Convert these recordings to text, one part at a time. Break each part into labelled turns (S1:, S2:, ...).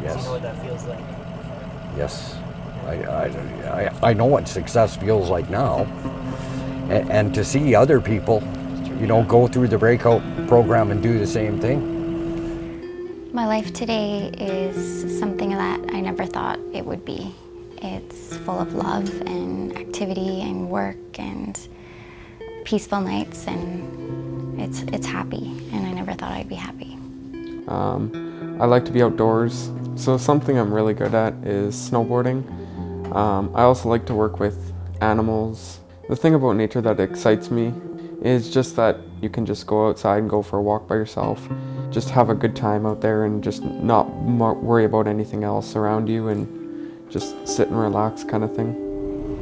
S1: Yes.
S2: You know what that feels like.
S1: Yes. I know what success feels like now. And to see other people, go through the breakout program and do the same thing.
S3: My life today is something that I never thought it would be. It's full of love and activity and work and peaceful nights, and it's happy, and I never thought I'd be happy.
S4: I like to be outdoors, so something I'm really good at is snowboarding. I also like to work with animals. The thing about nature that excites me is just that you can just go outside and go for a walk by yourself. Just have a good time out there and just not worry about anything else around you and just sit and relax kind of thing.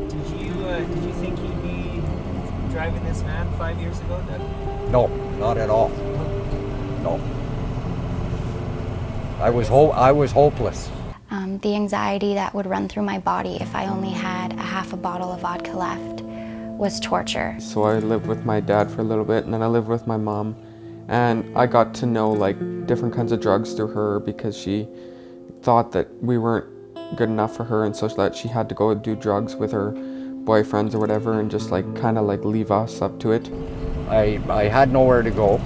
S2: Did you think you'd be driving this van 5 years ago, Doug?
S1: No, not at all. No. I was hopeless.
S3: The anxiety that would run through my body if I only had a half a bottle of vodka left was torture.
S4: So I lived with my dad for a little bit, and then I lived with my mom, and I got to know different kinds of drugs through her because she thought that we weren't good enough for her, and so that she had to go do drugs with her boyfriends or whatever and just leave us up to it.
S1: I had nowhere to go.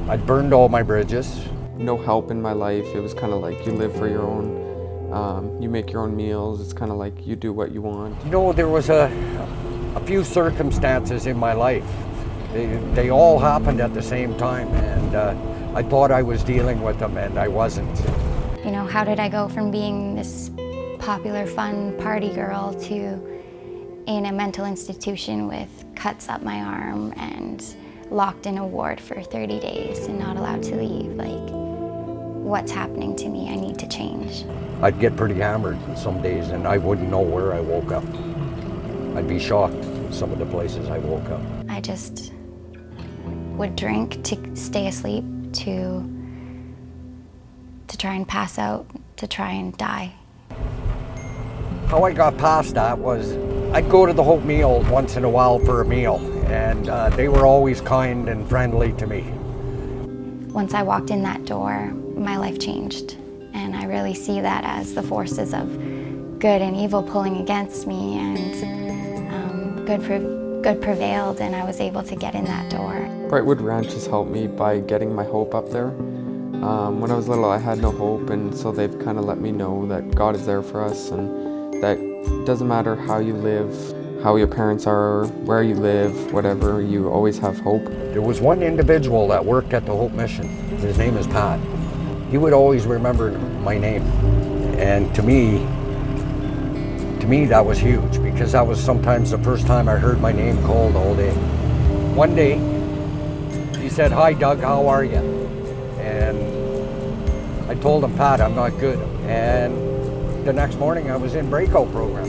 S1: I'd burned all my bridges.
S4: No help in my life. It was kind of like you live for your own. You make your own meals. It's kind of like you do what you want.
S1: There was a few circumstances in my life. They all happened at the same time, and I thought I was dealing with them, and I wasn't.
S3: How did I go from being this popular, fun party girl to in a mental institution with cuts up my arm and locked in a ward for 30 days and not allowed to leave? What's happening to me? I need to change.
S1: I'd get pretty hammered some days, and I wouldn't know where I woke up. I'd be shocked some of the places I woke up.
S3: I just would drink to stay asleep, to try and pass out, to try and die.
S1: How I got past that was I'd go to the Hope Meal once in a while for a meal, and they were always kind and friendly to me.
S3: Once I walked in that door, my life changed, and I really see that as the forces of good and evil pulling against me, and good prevailed, and I was able to get in that door.
S4: Brightwood Ranch has helped me by getting my hope up there. When I was little, I had no hope, and so they've kind of let me know that God is there for us, and that it doesn't matter how you live, how your parents are, where you live, whatever, you always have hope.
S1: There was one individual that worked at the Hope Mission. His name is Pat. He would always remember my name, and to me that was huge, because that was sometimes the first time I heard my name called all day. One day, he said, "Hi Doug, how are you?" And I told him, "Pat, I'm not good." And the next morning I was in breakout program.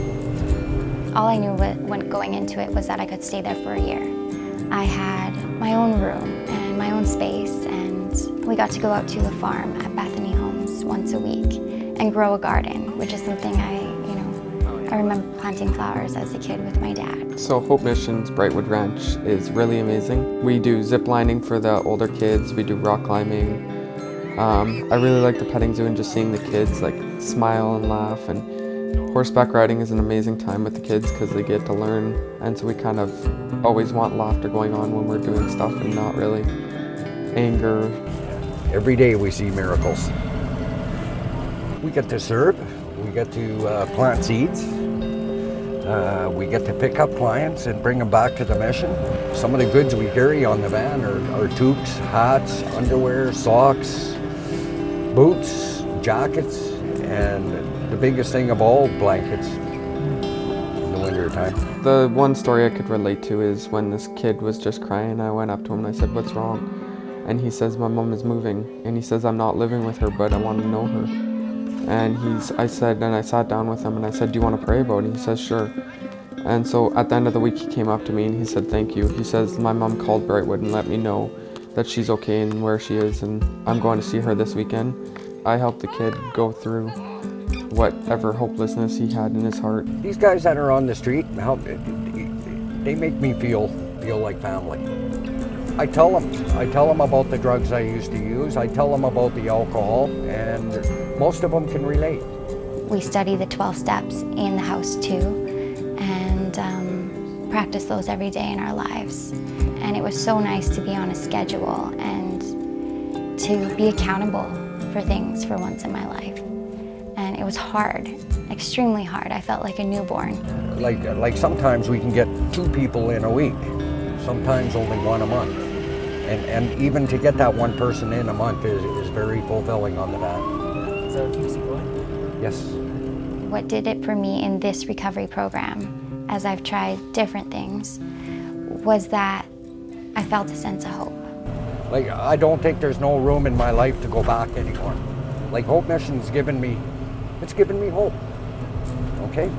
S3: All I knew when going into it was that I could stay there for a year. I had my own room and my own space, and we got to go out to the farm at Bethany Homes once a week and grow a garden, which is something I remember planting flowers as a kid with my dad.
S4: So Hope Mission's Brightwood Ranch is really amazing. We do zip lining for the older kids, we do rock climbing. I really like the petting zoo and just seeing the kids smile and laugh, and horseback riding is an amazing time with the kids because they get to learn, and so we kind of always want laughter going on when we're doing stuff and not really anger.
S1: Every day we see miracles. We get to serve, we get to plant seeds, we get to pick up clients and bring them back to the mission. Some of the goods we carry on the van are toques, hats, underwear, socks, boots, jackets, and the biggest thing of all, blankets in the winter time.
S4: The one story I could relate to is when this kid was just crying. I went up to him and I said, "What's wrong?" And he says, "My mom is moving." And he says, "I'm not living with her, but I want to know her." And I sat down with him and I said, "Do you want to pray about it?" He says, "Sure." And so at the end of the week, he came up to me and he said, "Thank you." He says, "My mom called Brightwood and let me know that she's okay and where she is, and I'm going to see her this weekend." I helped the kid go through whatever hopelessness he had in his heart.
S1: These guys that are on the street, they make me feel like family. I tell them about the drugs I used to use. I tell them about the alcohol, and most of them can relate.
S3: We study the 12 steps in the house too, and practice those every day in our lives. And it was so nice to be on a schedule and to be accountable for things for once in my life. And it was hard, extremely hard. I felt like a newborn.
S1: Like sometimes we can get 2 people in a week, sometimes only 1 a month. And even to get that 1 person in a month is very fulfilling on the van.
S2: So it keeps you going?
S1: Yes.
S3: What did it for me in this recovery program, as I've tried different things, was that I felt a sense of hope.
S1: Like, I don't think there's no room in my life to go back anymore. Like, Hope Mission's given me, it's given me hope, okay?